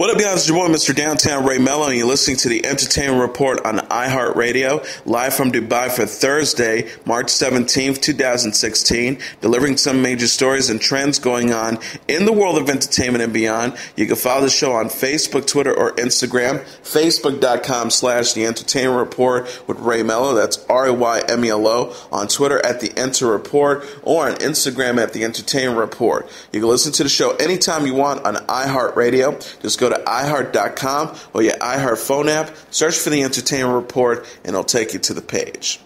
What up, guys? It's your boy, Mr. Downtown Ray Melo, and you're listening to the Entertainment Report on iHeartRadio, live from Dubai for Thursday, March 17th, 2016, delivering some major stories and trends going on in the world of entertainment and beyond. You can follow the show on Facebook, Twitter, or Instagram, facebook.com/The Entertainment Report with Ray Melo, that's RAYMELO, on Twitter at The Enter Report, or on Instagram at The Entertainment Report. You can listen to the show anytime you want on iHeartRadio. Just go to iHeart.com or your iHeart phone app, search for The Entertainment Report, and it'll take you to the page.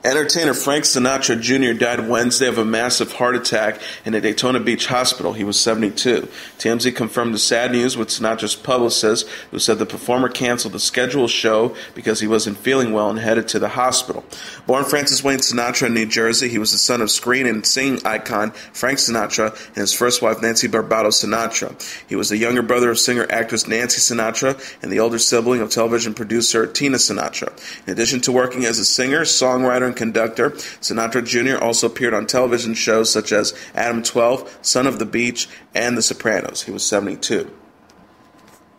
Entertainer Frank Sinatra Jr. died Wednesday of a massive heart attack in a Daytona Beach hospital. He was 72. TMZ confirmed the sad news with Sinatra's publicist, who said the performer canceled the scheduled show because he wasn't feeling well and headed to the hospital. Born Francis Wayne Sinatra in New Jersey, he was the son of screen and singing icon Frank Sinatra and his first wife Nancy Barbado Sinatra. He was the younger brother of singer-actress Nancy Sinatra and the older sibling of television producer Tina Sinatra. In addition to working as a singer, songwriter, and conductor, Sinatra Jr. also appeared on television shows such as Adam 12, Son of the Beach, and The Sopranos. He was 72.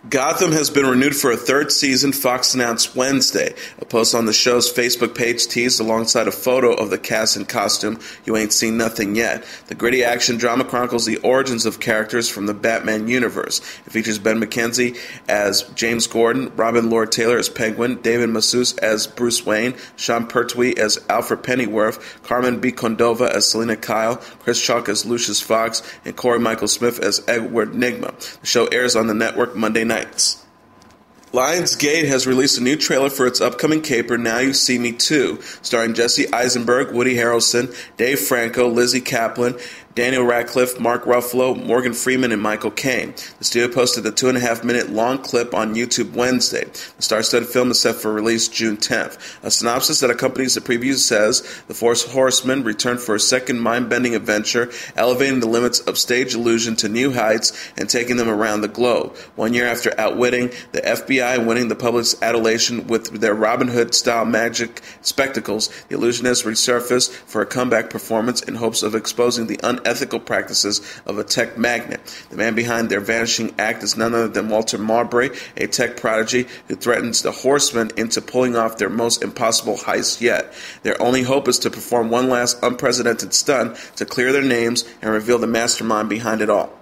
Gotham has been renewed for a third season, Fox announced Wednesday. A post on the show's Facebook page teased alongside a photo of the cast in costume, "You Ain't Seen Nothing Yet." The gritty action drama chronicles the origins of characters from the Batman universe. It features Ben McKenzie as James Gordon, Robin Lord Taylor as Penguin, David Mazouz as Bruce Wayne, Sean Pertwee as Alfred Pennyworth, Carmen B. Cordova as Selena Kyle, Chris Chalk as Lucius Fox, and Corey Michael Smith as Edward Nygma. The show airs on the network Monday nights. Lionsgate has released a new trailer for its upcoming caper, Now You See Me Too, starring Jesse Eisenberg, Woody Harrelson, Dave Franco, Lizzie Kaplan, Daniel Radcliffe, Mark Ruffalo, Morgan Freeman, and Michael Caine. The studio posted the 2.5-minute long clip on YouTube Wednesday. The star-studded film is set for release June 10th. A synopsis that accompanies the preview says, the Four Horsemen return for a second mind-bending adventure, elevating the limits of stage illusion to new heights and taking them around the globe. 1 year after outwitting the FBI and winning the public's adulation with their Robin Hood-style magic spectacles, the illusionists resurface for a comeback performance in hopes of exposing the unethical practices of a tech magnate. The man behind their vanishing act is none other than Walter Marbury, a tech prodigy who threatens the Horsemen into pulling off their most impossible heist yet. Their only hope is to perform one last unprecedented stunt to clear their names and reveal the mastermind behind it all.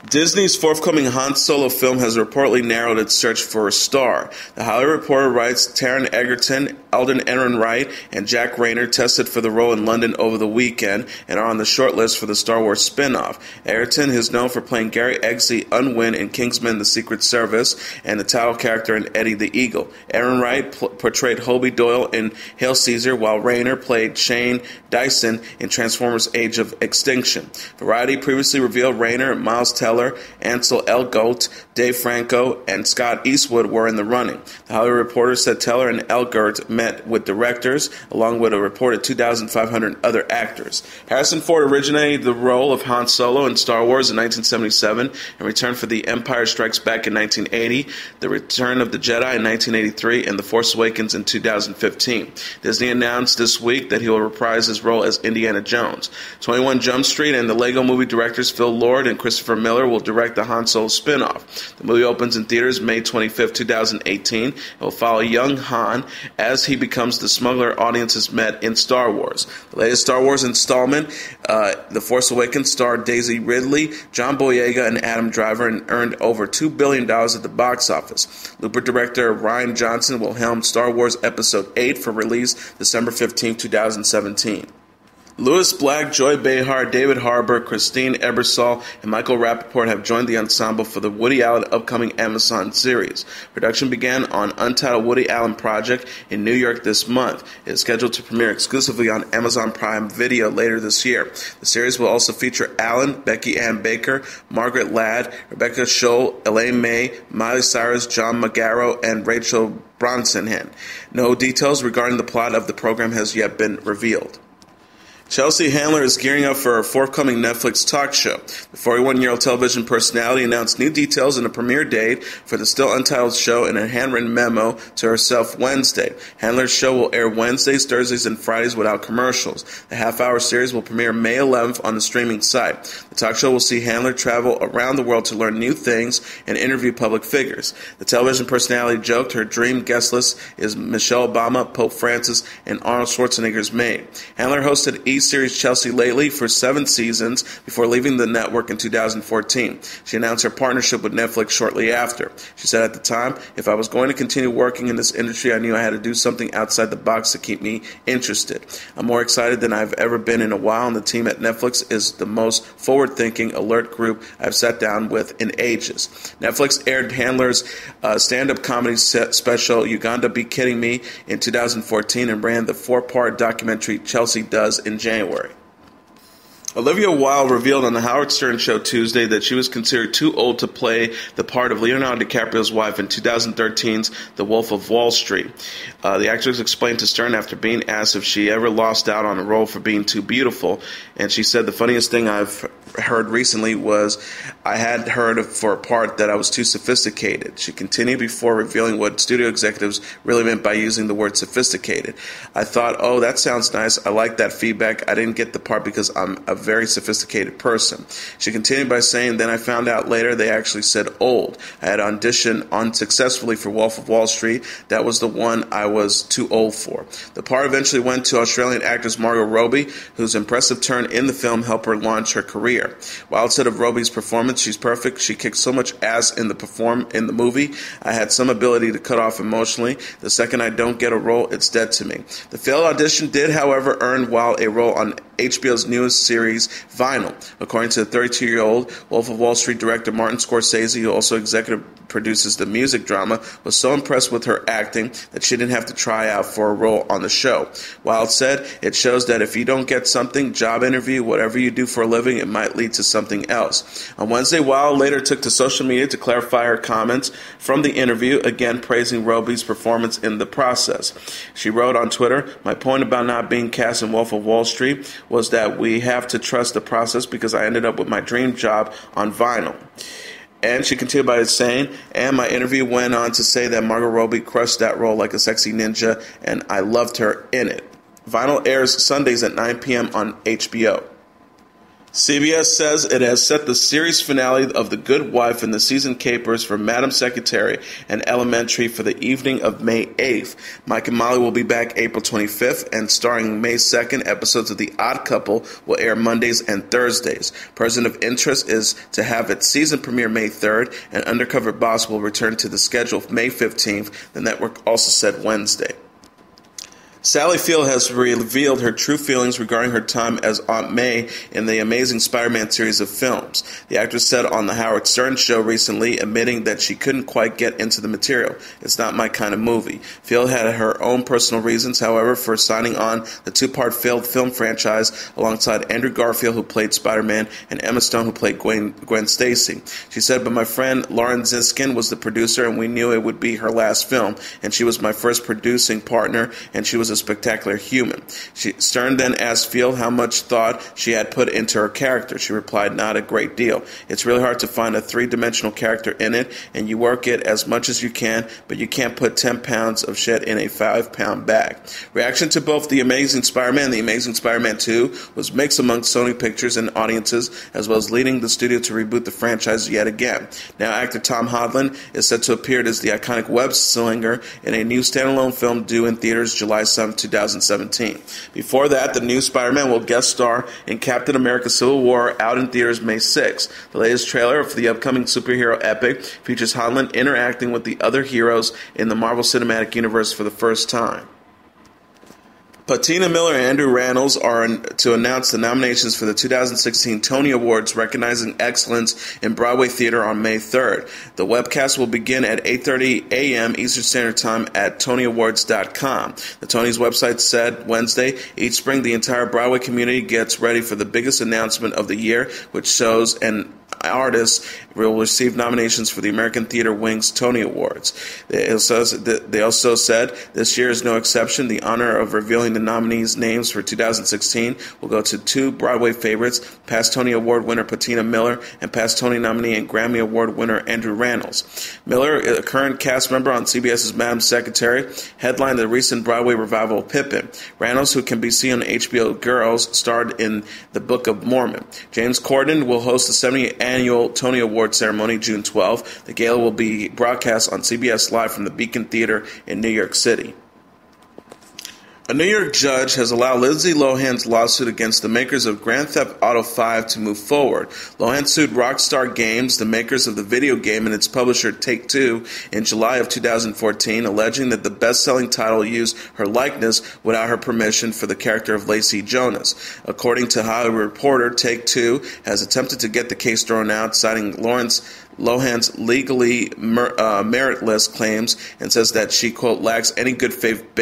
Disney's forthcoming Han Solo film has reportedly narrowed its search for a star. The Hollywood Reporter writes Taron Egerton, Alden Ehrenreich, and Jack Rayner tested for the role in London over the weekend and are on the shortlist for the Star Wars spin-off. Egerton is known for playing Gary Eggsy Unwin in Kingsman: The Secret Service and the title character in Eddie the Eagle. Ehrenreich portrayed Hobie Doyle in Hail Caesar, while Rayner played Shane Dyson in Transformers: Age of Extinction. Variety previously revealed Rayner, Miles Teller, Ansel Elgort, Dave Franco, and Scott Eastwood were in the running. The Hollywood Reporter said Teller and Elgort met with directors, along with a reported 2,500 other actors. Harrison Ford originated the role of Han Solo in Star Wars in 1977 and returned for The Empire Strikes Back in 1980, The Return of the Jedi in 1983, and The Force Awakens in 2015. Disney announced this week that he will reprise his role as Indiana Jones. 21 Jump Street and the Lego Movie directors Phil Lord and Christopher Miller will direct the Han Solo spin-off. The movie opens in theaters May 25, 2018. It will follow young Han as he becomes the smuggler audiences met in Star Wars. The latest Star Wars installment, The Force Awakens, starred Daisy Ridley, John Boyega, and Adam Driver and earned over $2 billion at the box office. Looper director Rian Johnson will helm Star Wars Episode 8 for release December 15, 2017. Louis Black, Joy Behar, David Harbour, Christine Ebersol, and Michael Rappaport have joined the ensemble for the Woody Allen upcoming Amazon series. Production began on Untitled Woody Allen Project in New York this month. It is scheduled to premiere exclusively on Amazon Prime Video later this year. The series will also feature Allen, Becky Ann Baker, Margaret Ladd, Rebecca Scholl, Elaine May, Miley Cyrus, John Magaro, and Rachel Brosnahan. No details regarding the plot of the program has yet been revealed. Chelsea Handler is gearing up for her forthcoming Netflix talk show. The 41-year-old television personality announced new details and a premiere date for the still untitled show in a handwritten memo to herself Wednesday. Handler's show will air Wednesdays, Thursdays, and Fridays without commercials. The half-hour series will premiere May 11th on the streaming site. The talk show will see Handler travel around the world to learn new things and interview public figures. The television personality joked her dream guest list is Michelle Obama, Pope Francis, and Arnold Schwarzenegger's maid. Handler hosted series Chelsea Lately for 7 seasons before leaving the network in 2014. She announced her partnership with Netflix shortly after. She said at the time, "If I was going to continue working in this industry, I knew I had to do something outside the box to keep me interested. I'm more excited than I've ever been in a while, and the team at Netflix is the most forward-thinking, alert group I've sat down with in ages." Netflix aired Handler's stand-up comedy special, You Gotta Be Kidding Me, in 2014 and ran the 4-part documentary Chelsea Does in January. Olivia Wilde revealed on the Howard Stern Show Tuesday that she was considered too old to play the part of Leonardo DiCaprio's wife in 2013's The Wolf of Wall Street. The actress explained to Stern after being asked if she ever lost out on a role for being too beautiful, and she said, "The funniest thing I've heard recently was I had heard for a part that I was too sophisticated." She continued before revealing what studio executives really meant by using the word sophisticated. "I thought, oh, that sounds nice. I like that feedback. I didn't get the part because I'm a very sophisticated person." She continued by saying, "Then I found out later they actually said old. I had auditioned unsuccessfully for Wolf of Wall Street. That was the one I was too old for." The part eventually went to Australian actress Margot Robbie, whose impressive turn in the film helped her launch her career. Wilde said of Robbie's performance, "She's perfect. She kicked so much ass in the movie. I had some ability to cut off emotionally. The second I don't get a role, it's dead to me." The failed audition did, however, earn Wilde a role on HBO's newest series, Vinyl. According to the 32-year-old Wolf of Wall Street director Martin Scorsese, who also executive produces the music drama, was so impressed with her acting that she didn't have to try out for a role on the show. Wilde said, "It shows that if you don't get something, job interview, whatever you do for a living, it might lead to something else." On Wednesday, Wilde later took to social media to clarify her comments from the interview, again praising Robbie's performance in the process. She wrote on Twitter, "My point about not being cast in Wolf of Wall Street was that we have to trust the process because I ended up with my dream job on Vinyl." And she continued by saying, "And my interview went on to say that Margot Robbie crushed that role like a sexy ninja, and I loved her in it." Vinyl airs Sundays at 9 p.m. on HBO. CBS says it has set the series finale of The Good Wife and the season capers for Madam Secretary and Elementary for the evening of May 8th. Mike and Molly will be back April 25th, and starting May 2nd, episodes of The Odd Couple will air Mondays and Thursdays. Person of interest is to have its season premiere May 3rd, and Undercover Boss will return to the schedule May 15th, the network also said Wednesday. Sally Field has revealed her true feelings regarding her time as Aunt May in the Amazing Spider-Man series of films. The actress said on the Howard Stern Show recently, admitting that she couldn't quite get into the material. "It's not my kind of movie." Field had her own personal reasons, however, for signing on the 2-part failed film franchise alongside Andrew Garfield, who played Spider-Man, and Emma Stone, who played Gwen Stacy. She said, "But my friend Lauren Ziskin was the producer, and we knew it would be her last film, and she was my first producing partner, and she was a spectacular human." Stern then asked Field how much thought she had put into her character. She replied, "Not a great deal. It's really hard to find a 3-dimensional character in it, and you work it as much as you can, but you can't put 10 pounds of shit in a 5-pound bag." Reaction to both The Amazing Spider-Man and The Amazing Spider-Man 2 was mixed among Sony Pictures and audiences, as well as leading the studio to reboot the franchise yet again. Now actor Tom Holland is set to appear as the iconic web slinger in a new standalone film due in theaters July 7, 2017. Before that, the new Spider-Man will guest star in Captain America Civil War, out in theaters May 6. The latest trailer for the upcoming superhero epic features Holland interacting with the other heroes in the Marvel Cinematic Universe for the first time. Patina Miller and Andrew Rannells are to announce the nominations for the 2016 Tony Awards, recognizing excellence in Broadway theater on May 3rd. The webcast will begin at 8:30 a.m. Eastern Standard Time at TonyAwards.com. The Tonys website said Wednesday, each spring the entire Broadway community gets ready for the biggest announcement of the year, which shows an artists will receive nominations for the American Theater Wing's Tony Awards. They also said this year is no exception. The honor of revealing the nominees' names for 2016 will go to two Broadway favorites, past Tony Award winner Patina Miller and past Tony nominee and Grammy Award winner Andrew Rannells. Miller, a current cast member on CBS's Madam Secretary, headlined the recent Broadway revival of Pippin. Rannells, who can be seen on HBO Girls, starred in The Book of Mormon. James Corden will host the 70th annual Tony Award ceremony June 12th. The gala will be broadcast on CBS Live from the Beacon Theater in New York City. A New York judge has allowed Lindsay Lohan's lawsuit against the makers of Grand Theft Auto V to move forward. Lohan sued Rockstar Games, the makers of the video game, and its publisher Take-Two in July of 2014, alleging that the best-selling title used her likeness without her permission for the character of Lacey Jonas. According to Hollywood Reporter, Take-Two has attempted to get the case thrown out, citing Lohan's legally meritless claims and says that she, quote, lacks any good faith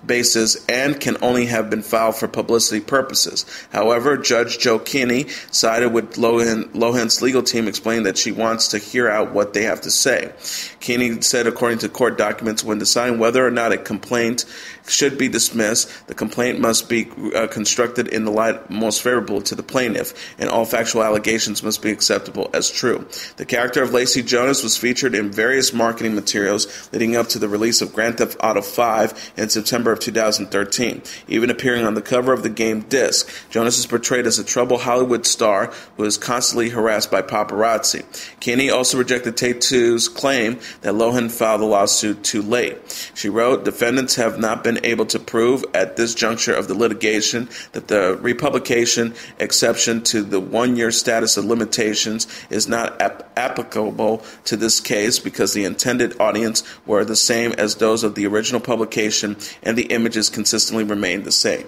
basis and can only have been filed for publicity purposes. However, Judge Joe Keeney sided with Lohan's legal team, explaining that she wants to hear out what they have to say. Keeney said, according to court documents, when deciding whether or not a complaint should be dismissed, the complaint must be constructed in the light most favorable to the plaintiff, and all factual allegations must be acceptable as true. The character of Lacey Jonas was featured in various marketing materials leading up to the release of Grand Theft Auto V in September of 2013, even appearing on the cover of the game disc. Jonas is portrayed as a troubled Hollywood star who is constantly harassed by paparazzi. Keeney also rejected Take-Two's claim that Lohan filed the lawsuit too late. She wrote, defendants have not been able to prove at this juncture of the litigation that the republication exception to the one-year statute of limitations is not applicable to this case because the intended audience were the same as those of the original publication and the images consistently remained the same.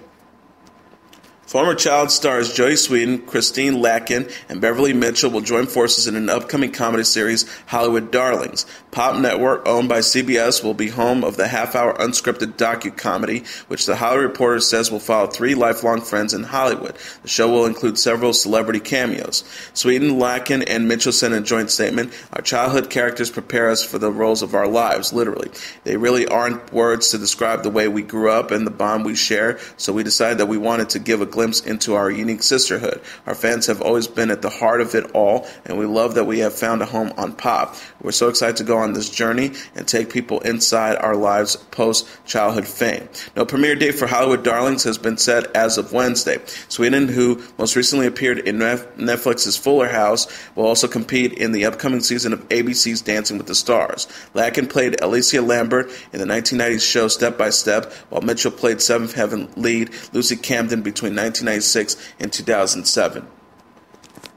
Former child stars Joey Sweden, Christine Lakin, and Beverly Mitchell will join forces in an upcoming comedy series, Hollywood Darlings. Pop Network, owned by CBS, will be home of the half-hour unscripted docu-comedy, which the Hollywood Reporter says will follow three lifelong friends in Hollywood. The show will include several celebrity cameos. Sweden, Lakin, and Mitchell sent a joint statement, our childhood characters prepare us for the roles of our lives, literally. They really aren't words to describe the way we grew up and the bond we share, so we decided that we wanted to give a glimpse into our unique sisterhood. Our fans have always been at the heart of it all, and we love that we have found a home on Pop. We're so excited to go on this journey and take people inside our lives post-childhood fame. No premiere date for Hollywood Darlings has been set as of Wednesday. Sweden, who most recently appeared in Netflix's Fuller House, will also compete in the upcoming season of ABC's Dancing with the Stars. Lakin played Alicia Lambert in the 1990s show Step by Step, while Mitchell played Seventh Heaven lead Lucy Camden between 1996 and 2007.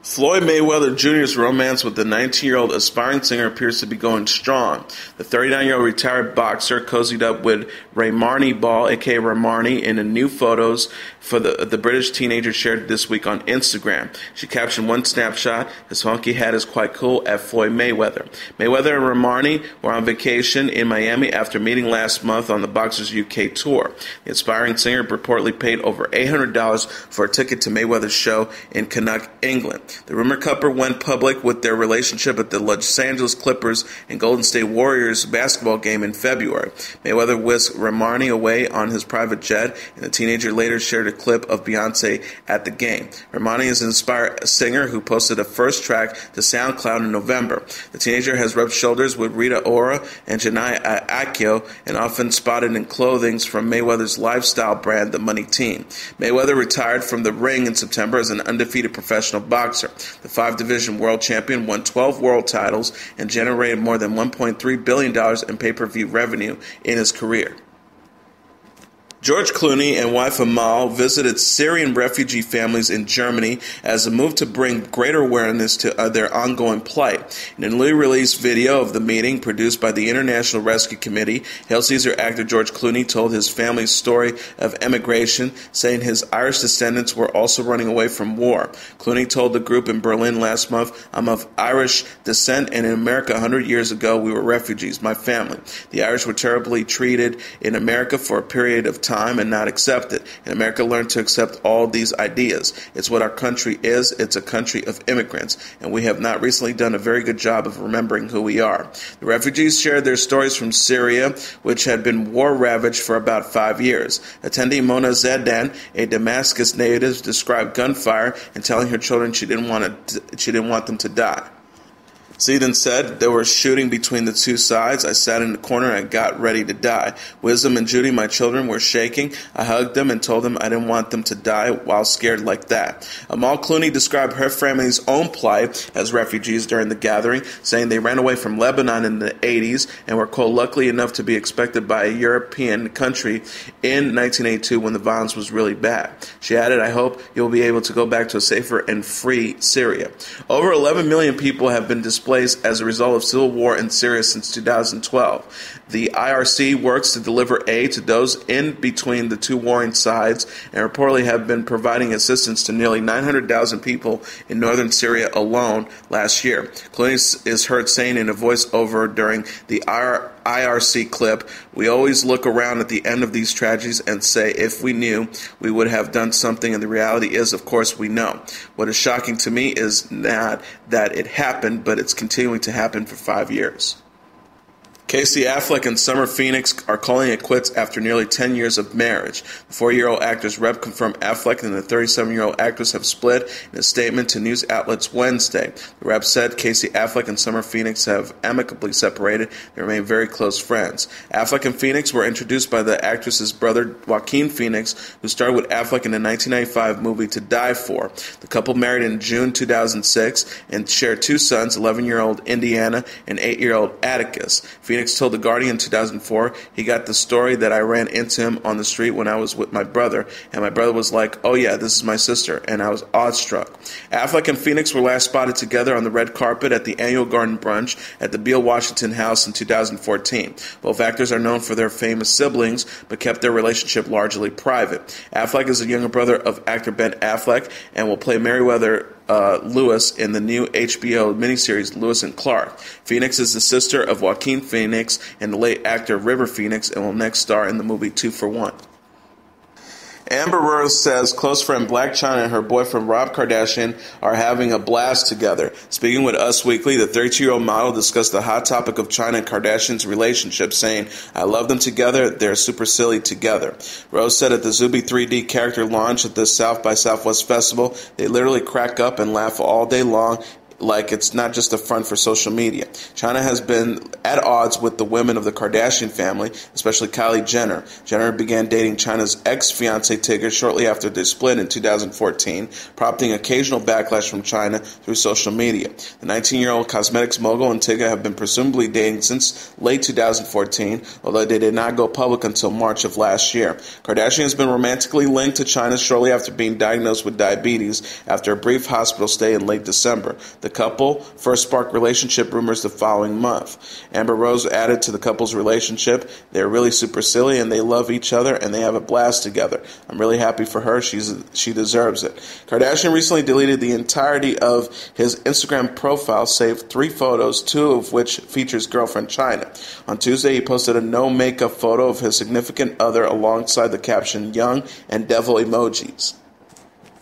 Floyd Mayweather Jr.'s romance with the 19-year-old aspiring singer appears to be going strong. The 39-year-old retired boxer cozied up with Ramarni Ball, a.k.a. Ramarni, in the new photos for the British teenager shared this week on Instagram. She captioned one snapshot, his funky hat is quite cool, at Floyd Mayweather. Mayweather and Ramarni were on vacation in Miami after meeting last month on the boxer's UK tour. The aspiring singer reportedly paid over $800 for a ticket to Mayweather's show in Connaught, England. The rumor couple went public with their relationship at the Los Angeles Clippers and Golden State Warriors basketball game in February. Mayweather whisked Ramarni away on his private jet, and the teenager later shared a clip of Beyonce at the game. Ramarni is an inspired singer who posted a first track to SoundCloud in November. The teenager has rubbed shoulders with Rita Ora and Janae Akio, and often spotted in clothing from Mayweather's lifestyle brand, The Money Team. Mayweather retired from the ring in September as an undefeated professional boxer. The 5-division world champion won 12 world titles and generated more than $1.3 billion in pay-per-view revenue in his career. George Clooney and wife Amal visited Syrian refugee families in Germany as a move to bring greater awareness to their ongoing plight. In a newly released video of the meeting produced by the International Rescue Committee, Hail Caesar actor George Clooney told his family's story of emigration, saying his Irish descendants were also running away from war. Clooney told the group in Berlin last month, I'm of Irish descent, and in America 100 years ago we were refugees, my family. The Irish were terribly treated in America for a period of time time and not accept it. And America learned to accept all these ideas. It's what our country is. It's a country of immigrants, and we have not recently done a very good job of remembering who we are. The refugees shared their stories from Syria, which had been war-ravaged for about 5 years. Attendee Mona Zedan, a Damascus native, described gunfire and telling her children she didn't want them to die. Zedan said, "There was shooting between the two sides. I sat in the corner and I got ready to die. Wisdom and Judy, my children, were shaking. I hugged them and told them I didn't want them to die while scared like that." Amal Clooney described her family's own plight as refugees during the gathering, saying they ran away from Lebanon in the 80s and were, quote, lucky enough to be expected by a European country in 1982 when the violence was really bad. She added, "I hope you'll be able to go back to a safer and free Syria." Over 11 million people have been displaced as a result of civil war in Syria since 2012. The IRC works to deliver aid to those in between the two warring sides and reportedly have been providing assistance to nearly 900,000 people in northern Syria alone last year. Clooney is heard saying in a voiceover during the IRC clip, "We always look around at the end of these tragedies and say, if we knew, we would have done something, and the reality is, of course, we know. What is shocking to me is not that it happened, but it's continuing to happen for 5 years." Casey Affleck and Summer Phoenix are calling it quits after nearly 10 years of marriage. The 4-year-old actor's rep confirmed Affleck and the 37-year-old actress have split in a statement to news outlets Wednesday. The rep said Casey Affleck and Summer Phoenix have amicably separated. They remain very close friends. Affleck and Phoenix were introduced by the actress's brother, Joaquin Phoenix, who starred with Affleck in the 1995 movie To Die For. The couple married in June 2006 and shared 2 sons, 11-year-old Indiana and 8-year-old Atticus. Phoenix told The Guardian in 2004, "He got the story that I ran into him on the street when I was with my brother, and my brother was like, 'Oh yeah, this is my sister,' and I was awestruck." Affleck and Phoenix were last spotted together on the red carpet at the annual Garden Brunch at the Beale Washington House in 2014. Both actors are known for their famous siblings, but kept their relationship largely private. Affleck is the younger brother of actor Ben Affleck and will play Meriwether Lewis in the new HBO miniseries Lewis and Clark. Phoenix is the sister of Joaquin Phoenix and the late actor River Phoenix and will next star in the movie 2 for 1. Amber Rose says close friend Blac Chyna and her boyfriend Rob Kardashian are having a blast together. Speaking with Us Weekly, the 32-year-old model discussed the hot topic of Chyna and Kardashian's relationship, saying, "I love them together. They're super silly together." Rose said at the Zuby 3D character launch at the South by Southwest Festival, they literally crack up and laugh all day long, like it's not just a front for social media. Chyna has been at odds with the women of the Kardashian family, especially Kylie Jenner. Jenner began dating Chyna's ex-fiancé Tigger shortly after they split in 2014, prompting occasional backlash from Chyna through social media. The 19-year-old cosmetics mogul and Tigger have been presumably dating since late 2014, although they did not go public until March of last year. Kardashian has been romantically linked to Chyna shortly after being diagnosed with diabetes after a brief hospital stay in late December. The couple first sparked relationship rumors the following month. Amber Rose added to the couple's relationship, "They're really super silly and they love each other and they have a blast together. I'm really happy for her. She deserves it." Kardashian recently deleted the entirety of his Instagram profile, save 3 photos, 2 of which features girlfriend Chyna. On Tuesday, he posted a no-makeup photo of his significant other alongside the caption, "Young and Devil emojis."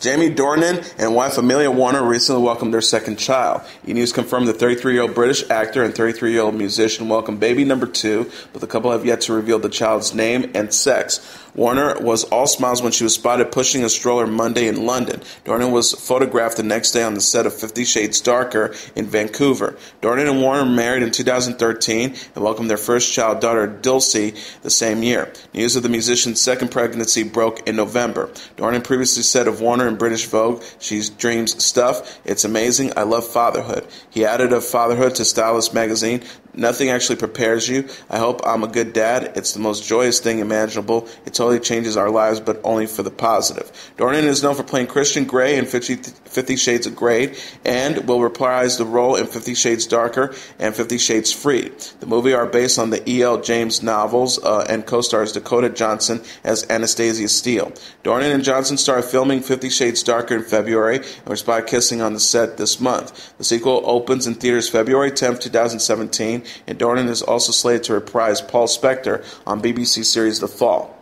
Jamie Dornan and wife Amelia Warner recently welcomed their second child. E! News confirmed the 33-year-old British actor and 33-year-old musician welcomed baby number 2, but the couple have yet to reveal the child's name and sex. Warner was all smiles when she was spotted pushing a stroller Monday in London. Dornan was photographed the next day on the set of 50 Shades Darker in Vancouver. Dornan and Warner married in 2013 and welcomed their first child, daughter Dulcie, the same year. News of the musician's second pregnancy broke in November. Dornan previously said of Warner in British Vogue, "She dreams stuff. It's amazing. I love fatherhood." He added of fatherhood to Stylist magazine, "Nothing actually prepares you. I hope I'm a good dad. It's the most joyous thing imaginable. It totally changes our lives, but only for the positive." Dornan is known for playing Christian Grey in 50 Shades of Grey and will reprise the role in 50 Shades Darker and 50 Shades Freed. The movie are based on the E.L. James novels and co-stars Dakota Johnson as Anastasia Steele. Dornan and Johnson started filming 50 Shades Darker in February and were spotted kissing on the set this month. The sequel opens in theaters February 10, 2017, and Dornan is also slated to reprise Paul Spector on BBC series The Fall.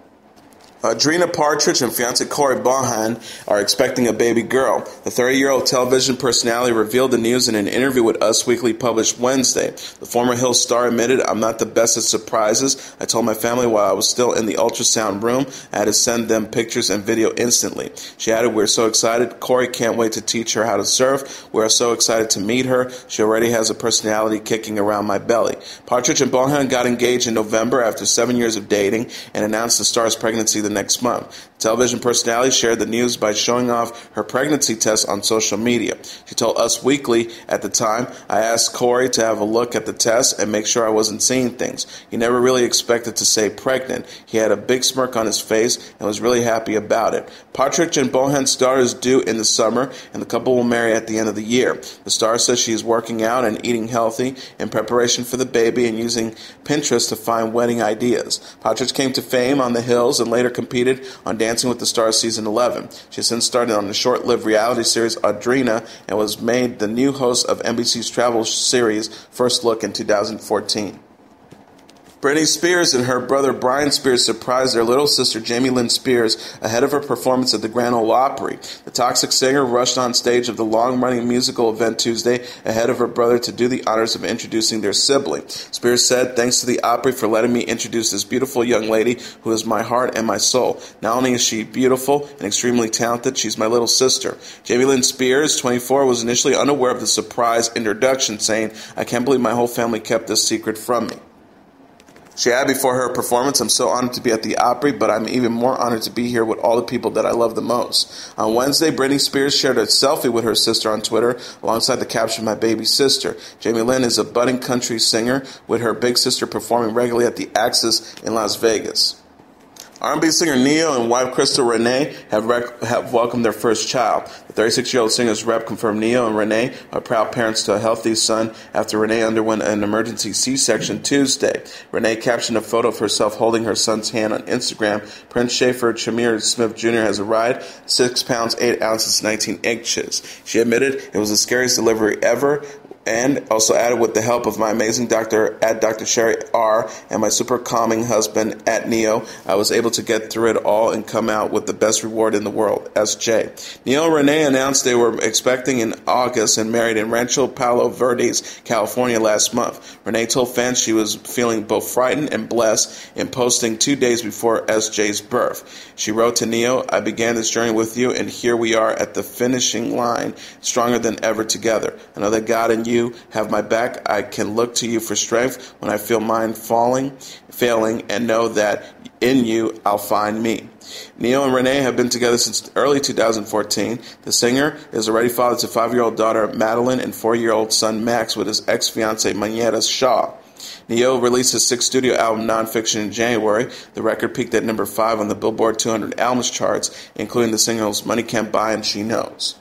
Adrena Partridge and fiancé Corey Bohan are expecting a baby girl. The 30-year-old television personality revealed the news in an interview with Us Weekly published Wednesday. The former Hill star admitted, "I'm not the best at surprises. I told my family while I was still in the ultrasound room, I had to send them pictures and video instantly." She added, "We're so excited. Corey can't wait to teach her how to surf. We are so excited to meet her. She already has a personality kicking around my belly." Partridge and Bohan got engaged in November after 7 years of dating and announced the star's pregnancy the next month. The television personality shared the news by showing off her pregnancy test on social media. She told Us Weekly at the time, "I asked Corey to have a look at the test and make sure I wasn't seeing things. He never really expected to say pregnant. He had a big smirk on his face and was really happy about it." Partridge and Bohan's daughter is due in the summer, and the couple will marry at the end of the year. The star says she is working out and eating healthy in preparation for the baby and using Pinterest to find wedding ideas. Partridge came to fame on The Hills and later competed on Dancing with the Stars Season 11. She has since started on the short-lived reality series Adrena and was made the new host of NBC's travel series First Look in 2014. Britney Spears and her brother Brian Spears surprised their little sister Jamie Lynn Spears ahead of her performance at the Grand Ole Opry. The Toxic singer rushed on stage of the long-running musical event Tuesday ahead of her brother to do the honors of introducing their sibling. Spears said, "Thanks to the Opry for letting me introduce this beautiful young lady who is my heart and my soul. Not only is she beautiful and extremely talented, she's my little sister." Jamie Lynn Spears, 24, was initially unaware of the surprise introduction, saying, "I can't believe my whole family kept this secret from me." She added before her performance, "I'm so honored to be at the Opry, but I'm even more honored to be here with all the people that I love the most." On Wednesday, Britney Spears shared a selfie with her sister on Twitter alongside the caption, "My baby sister." Jamie Lynn is a budding country singer, with her big sister performing regularly at the Axis in Las Vegas. R&B singer Ne-Yo and wife Crystal Renee have welcomed their first child. The 36-year-old singer's rep confirmed Ne-Yo and Renee are proud parents to a healthy son after Renee underwent an emergency C-section Tuesday. Renee captioned a photo of herself holding her son's hand on Instagram. Prince Schaefer Shamir Smith Jr. has arrived, 6 pounds 8 ounces 19 inches. She admitted it was the scariest delivery ever, and also added, "With the help of my amazing doctor at Dr. Sherry R. and my super calming husband at Ne-Yo, I was able to get through it all and come out with the best reward in the world, SJ." Ne-Yo and Renee announced they were expecting in August and married in Rancho Palo Verdes, California last month. Renee told fans she was feeling both frightened and blessed in posting 2 days before SJ's birth. She wrote to Ne-Yo, "I began this journey with you, and here we are at the finishing line, stronger than ever together. I know that God and you have my back. I can look to you for strength when I feel mine failing, and know that in you I'll find me." Ne-Yo and Renee have been together since early 2014. The singer is already father to 5-year-old daughter Madeline and 4-year-old son Max with his ex-fiancée Manetta Shaw. Ne-Yo released his 6th studio album, Nonfiction, in January. The record peaked at number 5 on the Billboard 200 albums charts, including the singles Money Can't Buy and She Knows.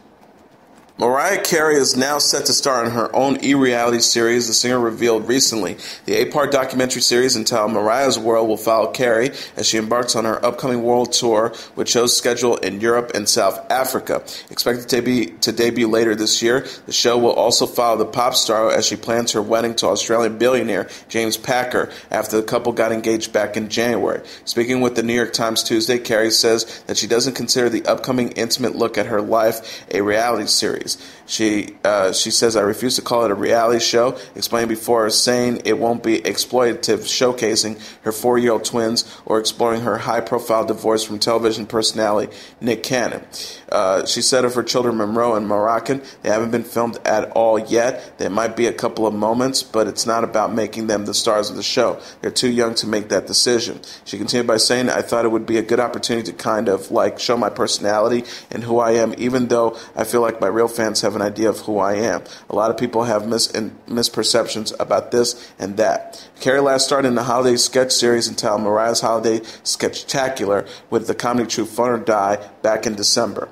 Mariah Carey is now set to star in her own e-reality series, the singer revealed recently. The 8-part documentary series entitled Mariah's World will follow Carey as she embarks on her upcoming world tour, with shows scheduled in Europe and South Africa. Expected to debut later this year, the show will also follow the pop star as she plans her wedding to Australian billionaire James Packer after the couple got engaged back in January. Speaking with the New York Times Tuesday, Carey says that she doesn't consider the upcoming intimate look at her life a reality series. She says, "I refuse to call it a reality show," explaining before saying it won't be exploitative, showcasing her 4-year-old twins or exploring her high-profile divorce from television personality Nick Cannon. She said of her children Monroe and Moroccan, "They haven't been filmed at all yet. There might be a couple of moments, but it's not about making them the stars of the show. They're too young to make that decision." She continued by saying, "I thought it would be a good opportunity to kind of like show my personality and who I am, even though I feel like my real fans have an idea of who I am. A lot of people have misperceptions about this and that." Carey last starred in the holiday sketch series entitled Mariah's Holiday Sketchtacular with the comedy troupe Fun or Die back in December.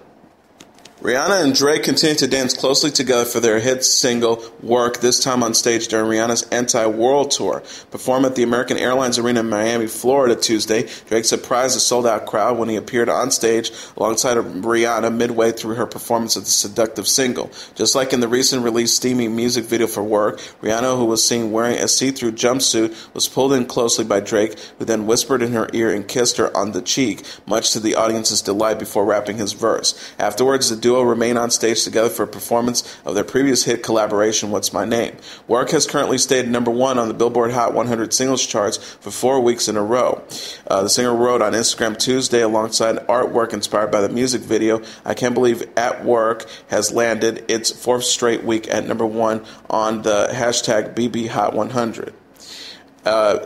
Rihanna and Drake continue to dance closely together for their hit single, Work, this time on stage during Rihanna's anti-world tour. Performed at the American Airlines Arena in Miami, Florida Tuesday, Drake surprised a sold-out crowd when he appeared on stage alongside Rihanna midway through her performance of the seductive single. Just like in the recent released steamy music video for Work, Rihanna, who was seen wearing a see-through jumpsuit, was pulled in closely by Drake, who then whispered in her ear and kissed her on the cheek, much to the audience's delight before rapping his verse. Afterwards, the duo remain on stage together for a performance of their previous hit collaboration, What's My Name. Work has currently stayed number one on the Billboard Hot 100 singles charts for 4 weeks in a row. The singer wrote on Instagram Tuesday alongside artwork inspired by the music video, "I can't believe At Work has landed its 4th straight week at number one on the hashtag BB Hot 100.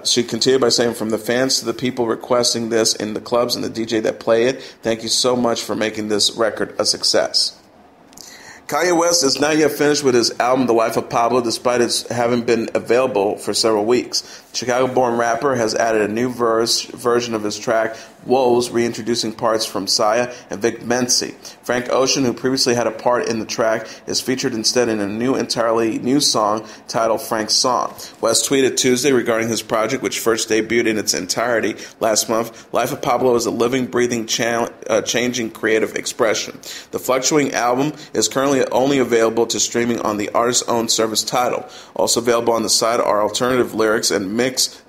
She continued by saying, "From the fans to the people requesting this in the clubs and the DJ that play it, thank you so much for making this record a success." Kanye West is not yet finished with his album The Life of Pablo, despite its having been available for several weeks. The Chicago-born rapper has added a new version of his track, Woes, reintroducing parts from Sia and Vic Mency. Frank Ocean, who previously had a part in the track, is featured instead in a entirely new song titled Frank's Song. West tweeted Tuesday regarding his project, which first debuted in its entirety last month. Life of Pablo is a living, breathing, changing creative expression. The fluctuating album is currently only available to streaming on the artist's own service Tidal. Also available on the site are alternative lyrics and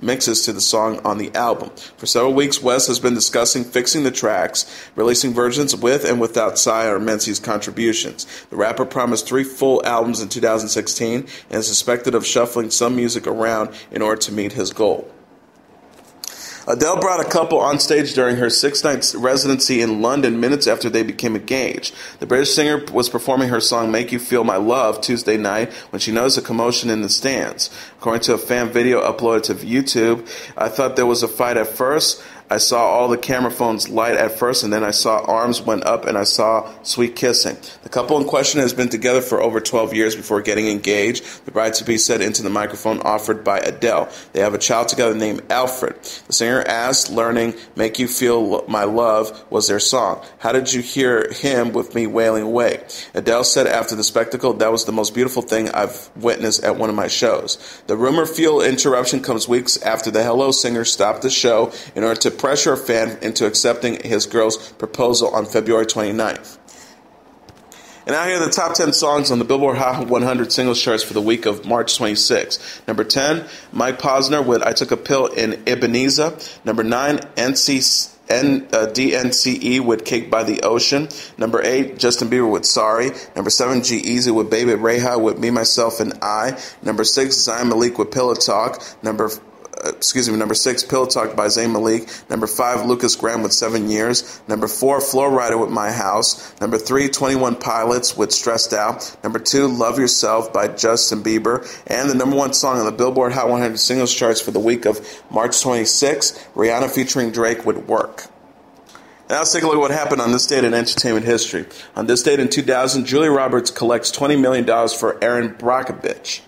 mixes to the song on the album. For several weeks, West has been discussing fixing the tracks, releasing versions with and without Sia or Mency's contributions. The rapper promised 3 full albums in 2016 and is suspected of shuffling some music around in order to meet his goal. Adele brought a couple on stage during her 6-night residency in London minutes after they became engaged. The British singer was performing her song Make You Feel My Love Tuesday night when she noticed a commotion in the stands. According to a fan video uploaded to YouTube, "I thought there was a fight at first. I saw all the camera phones light at first, and then I saw arms went up, and I saw sweet kissing." The couple in question has been together for over 12 years before getting engaged. The bride-to-be said into the microphone offered by Adele. They have a child together named Alfred. The singer asked, learning Make You Feel My Love was their song. "How did you hear him with me wailing away?" Adele said after the spectacle, "That was the most beautiful thing I've witnessed at one of my shows." The rumor-fueled interruption comes weeks after the Hello singer stopped the show in order to pressure a fan into accepting his girl's proposal on February 29th. And now here are the top 10 songs on the Billboard Hot 100 singles charts for the week of March 26. Number 10, Mike Posner with I Took a Pill in Ebenezer. Number 9, DNCE with Cake by the Ocean. Number 8, Justin Bieber with Sorry. Number 7, G-Eazy with Baby Reha with Me, Myself, and I. Number 6, Zayn Malik with Pillow Talk. Number 6, Pillow Talk by Zayn Malik. Number 5, Lucas Graham with 7 Years. Number 4, Flo Rida with My House. Number 3, 21 Pilots with Stressed Out. Number 2, Love Yourself by Justin Bieber. And the number 1 song on the Billboard Hot 100 singles charts for the week of March 26, Rihanna featuring Drake with Work. Now let's take a look at what happened on this date in entertainment history. On this date in 2000, Julia Roberts collects $20 million for Erin Brockovich.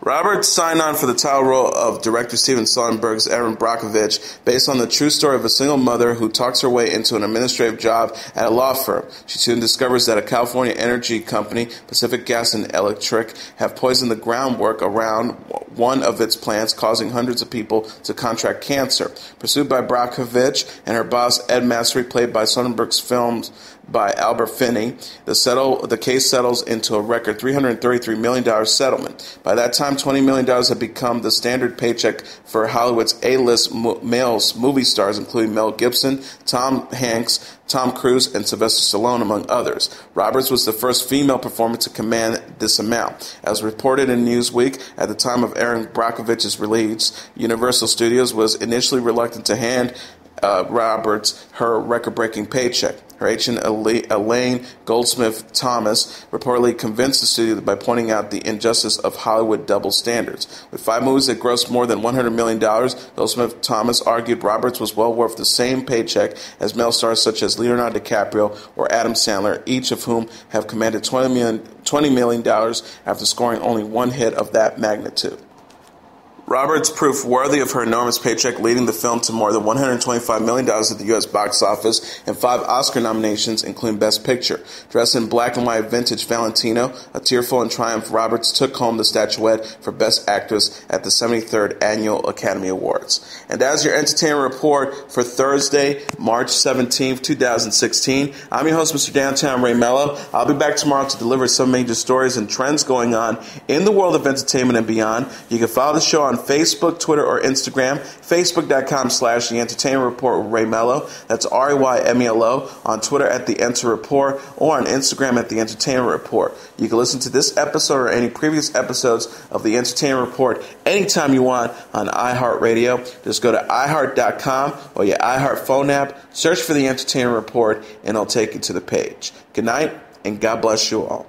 Roberts signed on for the title role of director Steven Soderbergh's Erin Brockovich, based on the true story of a single mother who talks her way into an administrative job at a law firm. She soon discovers that a California energy company, Pacific Gas and Electric, have poisoned the groundwork around one of its plants, causing hundreds of people to contract cancer. Pursued by Brockovich and her boss Ed Mastery, played by Soderbergh's films by Albert Finney, the case settles into a record $333 million settlement. By that time, $20 million had become the standard paycheck for Hollywood's A-list male movie stars, including Mel Gibson, Tom Hanks, Tom Cruise, and Sylvester Stallone, among others. Roberts was the first female performer to command this amount. As reported in Newsweek, at the time of Erin Brockovich's release, Universal Studios was initially reluctant to hand Roberts her record-breaking paycheck. Her agent Elaine Goldsmith Thomas reportedly convinced the studio by pointing out the injustice of Hollywood double standards. With 5 movies that grossed more than $100 million, Goldsmith Thomas argued Roberts was well worth the same paycheck as male stars such as Leonardo DiCaprio or Adam Sandler, each of whom have commanded $20 million after scoring only one hit of that magnitude. Roberts proof worthy of her enormous paycheck, leading the film to more than $125 million at the U.S. box office and 5 Oscar nominations, including Best Picture. Dressed in black and white vintage Valentino, a tearful in triumph, Roberts took home the statuette for Best Actress at the 73rd Annual Academy Awards. And as your entertainment report for Thursday, March 17th, 2016, I'm your host, Mr. Downtown Ray Melo. I'll be back tomorrow to deliver some major stories and trends going on in the world of entertainment and beyond. You can follow the show on Facebook, Twitter, or Instagram. Facebook.com/The Entertainment Report with Ray Melo. That's RAYMELO. On Twitter at The Enter Report, or on Instagram at The Entertainment Report. You can listen to this episode or any previous episodes of The Entertainment Report anytime you want on iHeartRadio. Just go to iHeart.com or your iHeart phone app, search for The Entertainment Report, and it'll take you to the page. Good night, and God bless you all.